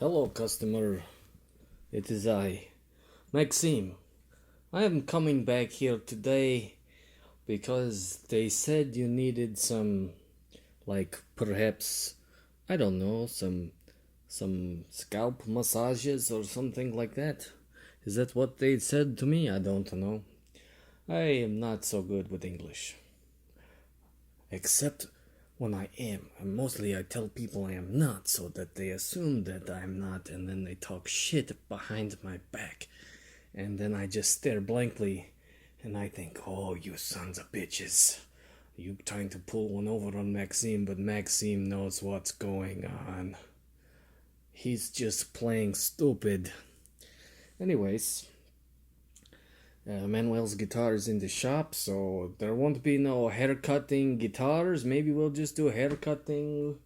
Hello, customer. It is I, Maxim. I am coming back here today because they said you needed some, perhaps, I don't know, some scalp massages or something like that. Is that what they said to me? I don't know. I am not so good with English. Except when I am. And mostly I tell people I am not so that they assume that I'm not, and then they talk shit behind my back. And then I just stare blankly and I think, oh, you sons of bitches. You trying to pull one over on Maxime, but Maxime knows what's going on. He's just playing stupid. Anyways, Manuel's guitar is in the shop, so there won't be no haircutting guitars. Maybe we'll just do haircutting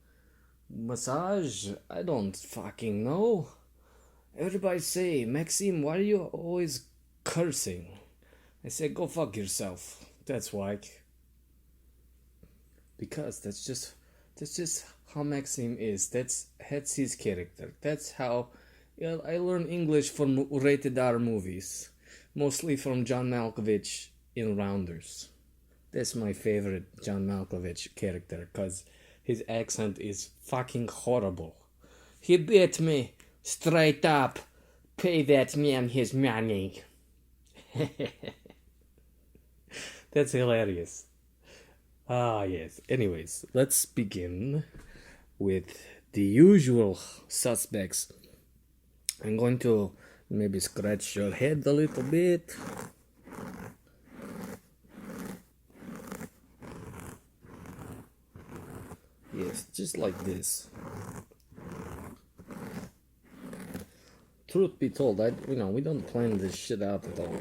massage. I don't fucking know. Everybody say, Maxime, why are you always cursing? I say, go fuck yourself. That's why. Because that's just how Maxime is. That's his character. That's how I learn English from rated R movies. Mostly from John Malkovich in Rounders. That's my favorite John Malkovich character, because his accent is fucking horrible. He beat me straight up. Pay that man his money. That's hilarious. Ah, yes. Anyways, let's begin with the usual suspects. I'm going to maybe scratch your head a little bit. Yes, just like this. Truth be told, we don't plan this shit out at all.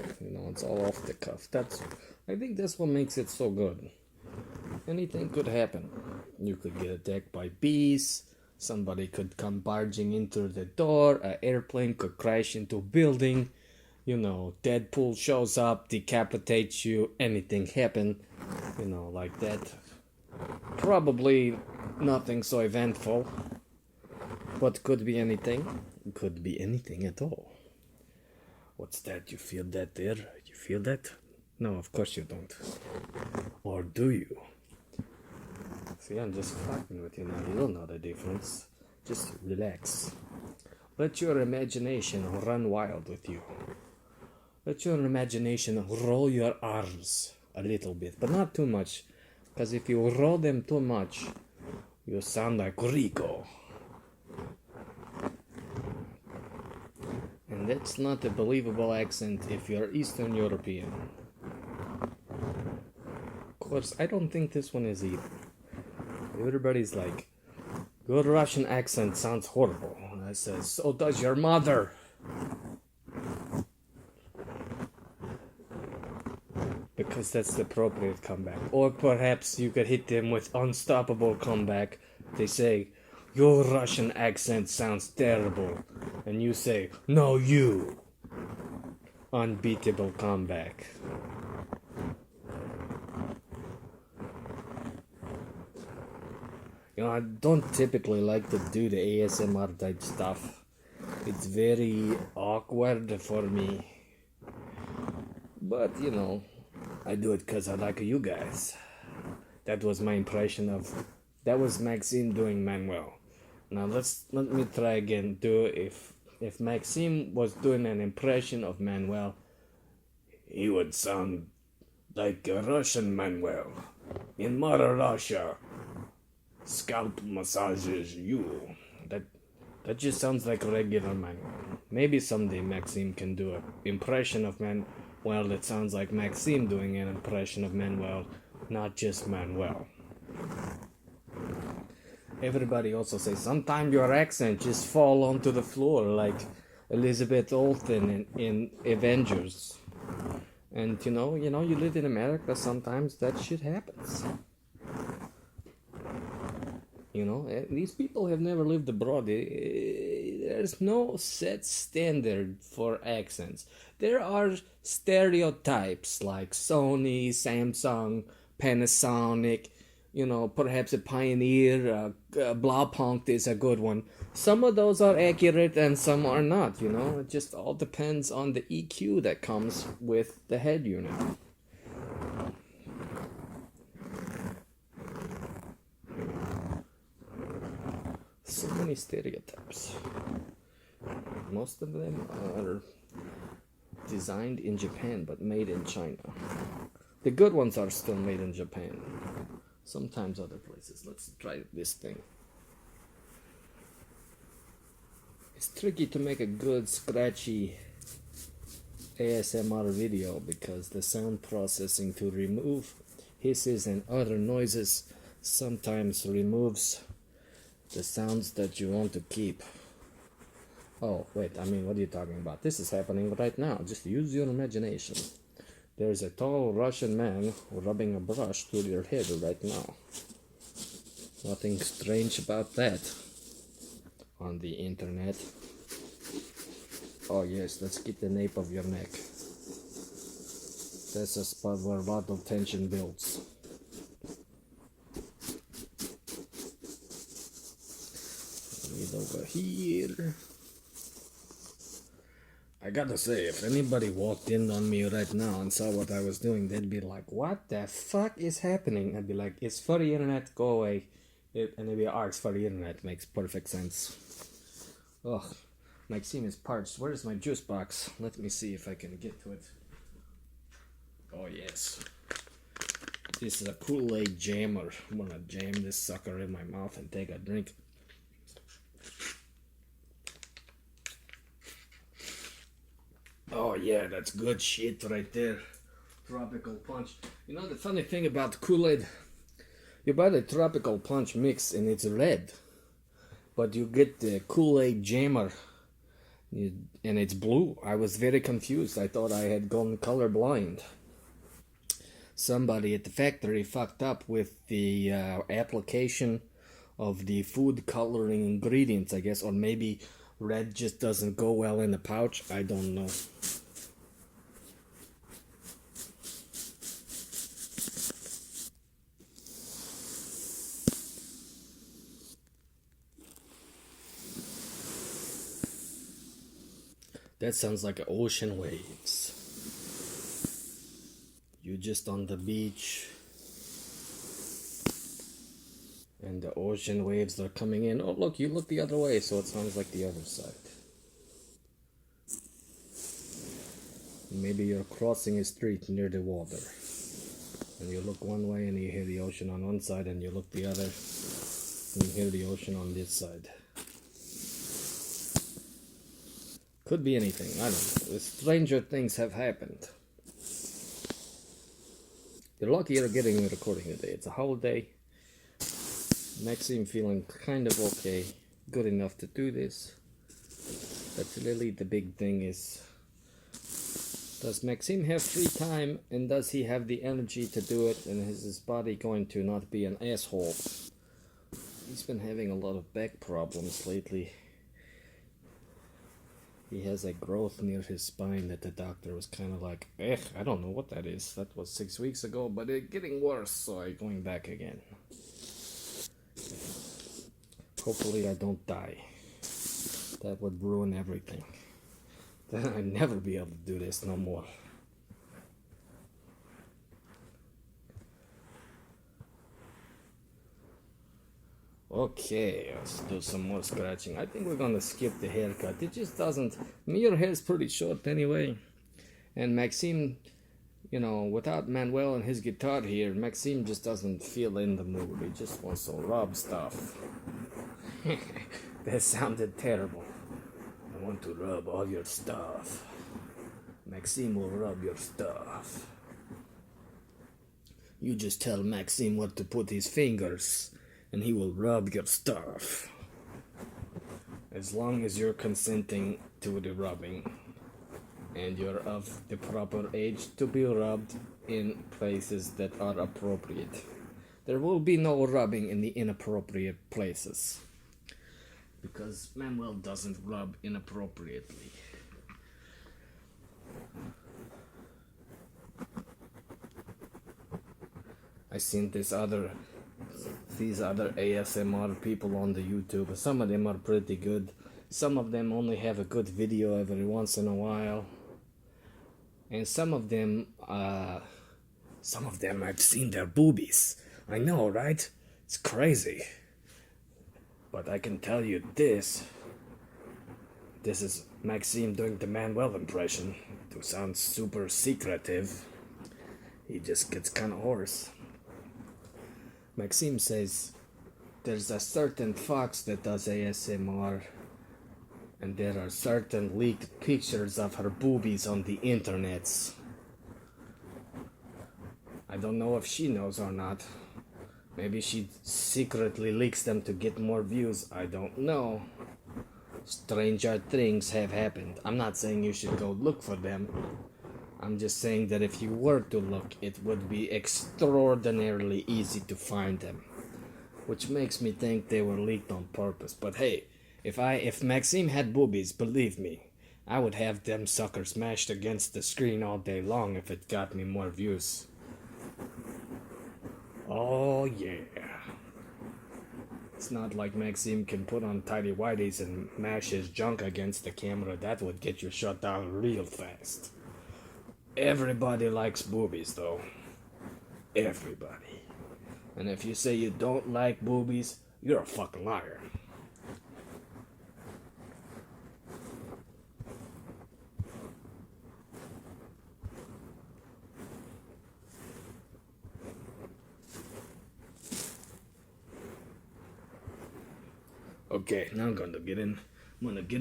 It's all off the cuff. I think that's what makes it so good. Anything could happen. You could get attacked by bees. Somebody could come barging into the door. An airplane could crash into a building. Deadpool shows up, decapitates you. Anything happen. Like that. Probably nothing so eventful. But could be anything. Could be anything at all. What's that? You feel that there? You feel that? No, of course you don't. Or do you? See, I'm just fucking with you now. You don't know the difference. Just relax. Let your imagination run wild with you. Let your imagination roll your arms a little bit, but not too much. Because if you roll them too much, you sound like Rico. And that's not a believable accent if you're Eastern European. Of course, I don't think this one is either. Everybody's like, your Russian accent sounds horrible. And I says, so does your mother. Because that's the appropriate comeback. Or perhaps you could hit them with unstoppable comeback. They say, your Russian accent sounds terrible. And you say, no, you. Unbeatable comeback. I don't typically like to do the ASMR type stuff. It's very awkward for me. But, I do it because I like you guys. That was my impression of... That was Maxine doing Manuel. Now let me try again. If Maxime was doing an impression of Manuel, he would sound like a Russian Manuel. In Mother Russia. Scalp massages you. That just sounds like a regular Manuel. Maybe someday Maxime can do an impression of Manuel that sounds like Maxime doing an impression of Manuel, not just Manuel. Everybody also says sometimes your accent just fall onto the floor like Elizabeth Olsen in Avengers. And you live in America, sometimes that shit happens. These people have never lived abroad. There's no set standard for accents. There are stereotypes like Sony, Samsung, Panasonic, You know, perhaps a Pioneer, Blaupunkt is a good one. Some of those are accurate and some are not, you know. It just all depends on the EQ that comes with the head unit. So many stereotypes. Most of them are designed in Japan but made in China. The good ones are still made in Japan. Sometimes other places. Let's try this thing. It's tricky to make a good scratchy ASMR video because the sound processing to remove hisses and other noises sometimes removes the sounds that you want to keep. Oh, wait, I mean, what are you talking about? This is happening right now. Just use your imagination. There's a tall Russian man rubbing a brush through your head right now. Nothing strange about that on the internet. Oh yes, let's get the nape of your neck. That's a spot where a lot of tension builds. Read over here. I gotta say, if anybody walked in on me right now and saw what I was doing, they'd be like, what the fuck is happening? I'd be like, it's for the internet, go away. And they'd be like, oh, it's for the internet, makes perfect sense. Ugh, Maxime is parched. Where's my juice box? Let me see if I can get to it. Oh yes. This is a Kool-Aid jammer. I'm gonna jam this sucker in my mouth and take a drink. Oh yeah, that's good shit right there. Tropical punch. You know the funny thing about Kool-Aid? You buy the tropical punch mix and it's red. But you get the Kool-Aid jammer and it's blue. I was very confused. I thought I had gone colorblind. Somebody at the factory fucked up with the application of the food coloring ingredients, I guess. Or maybe red just doesn't go well in the pouch. I don't know. That sounds like ocean waves. You just on the beach and the ocean waves are coming in. Oh look, you look the other way, so it sounds like the other side. Maybe you're crossing a street near the water and you look one way and you hear the ocean on one side, and you look the other and you hear the ocean on this side. Could be anything, I don't know. Stranger things have happened. You're lucky you're getting a recording today. It's a holiday. Maxim feeling kind of okay, good enough to do this. But really the big thing is, does Maxim have free time, and does he have the energy to do it, and is his body going to not be an asshole? He's been having a lot of back problems lately. He has a growth near his spine that the doctor was kind of like, I don't know what that is. That was 6 weeks ago, but it's getting worse, so I'm going back again. Hopefully I don't die. That would ruin everything. Then I'd never be able to do this no more. Okay, let's do some more scratching. I think we're gonna skip the haircut. It just doesn't... your hair's pretty short anyway. And Maxime, you know, without Manuel and his guitar here, Maxime just doesn't feel in the mood. He just wants to rub stuff. That sounded terrible. I want to rub all your stuff. Maxime will rub your stuff. You just tell Maxime where to put his fingers, and he will rub your stuff. As long as you're consenting to the rubbing, and you're of the proper age to be rubbed in places that are appropriate. There will be no rubbing in the inappropriate places, because Manuel doesn't rub inappropriately. I seen this other these other ASMR people on the YouTube. Some of them are pretty good. Some of them only have a good video every once in a while. And some of them I've seen their boobies. I know, right? It's crazy. But I can tell you this. This is Maxime doing the Manuel impression. To sound super secretive, he just gets kind of hoarse. Maxime says there's a certain fox that does ASMR, and there are certain leaked pictures of her boobies on the internets. I don't know if she knows or not. Maybe she secretly leaks them to get more views. I don't know. Stranger things have happened. I'm not saying you should go look for them. I'm just saying that if you were to look, it would be extraordinarily easy to find them. Which makes me think they were leaked on purpose. But hey, if Maxime had boobies, believe me, I would have them suckers mashed against the screen all day long if it got me more views. Oh yeah. It's not like Maxime can put on tidy whities and mash his junk against the camera. That would get you shut down real fast. Everybody likes boobies though. Everybody. And if you say you don't like boobies, you're a fucking liar. Okay, now I'm gonna get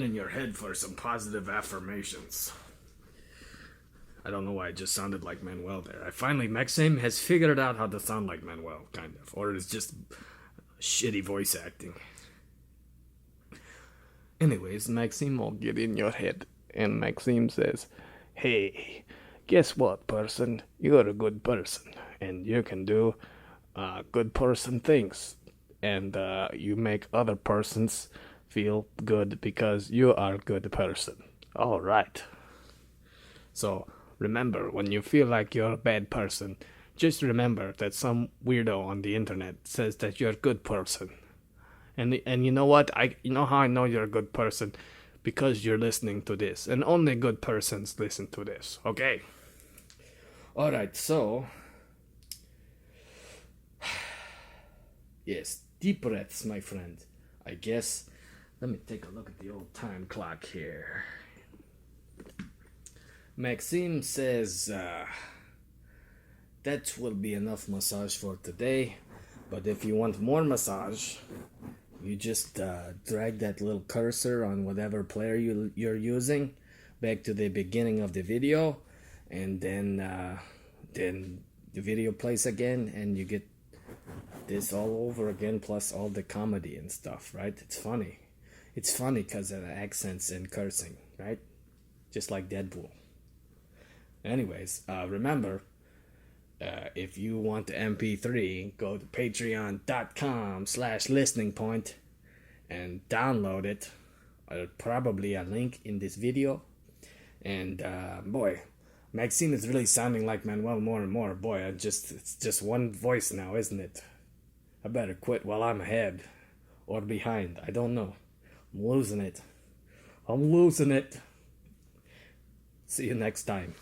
in your head for some positive affirmations. I don't know why I just sounded like Manuel there. Maxime has figured out how to sound like Manuel, kind of. Or it's just shitty voice acting. Anyways, Maxime will get in your head. And Maxime says, hey, guess what, person? You're a good person. And you can do good person things. And you make other persons feel good because you are a good person. All right. So remember, when you feel like you're a bad person, just remember that some weirdo on the internet says that you're a good person. And you know what? You know how I know you're a good person? Because you're listening to this. And only good persons listen to this. Okay? All right, so yes, deep breaths, my friend. I guess, let me take a look at the old time clock here. Maxime says that will be enough massage for today. But if you want more massage, you just drag that little cursor on whatever player you're using back to the beginning of the video. And then the video plays again and you get this all over again, plus all the comedy and stuff, right? It's funny because of the accents and cursing, right? Just like Deadpool. Anyways, remember, if you want the MP3, go to patreon.com/listeningpoint and download it. Probably a link in this video. And boy, Maxine is really sounding like Manuel more and more. Boy, it's just one voice now, isn't it? I better quit while I'm ahead or behind. I don't know. I'm losing it. See you next time.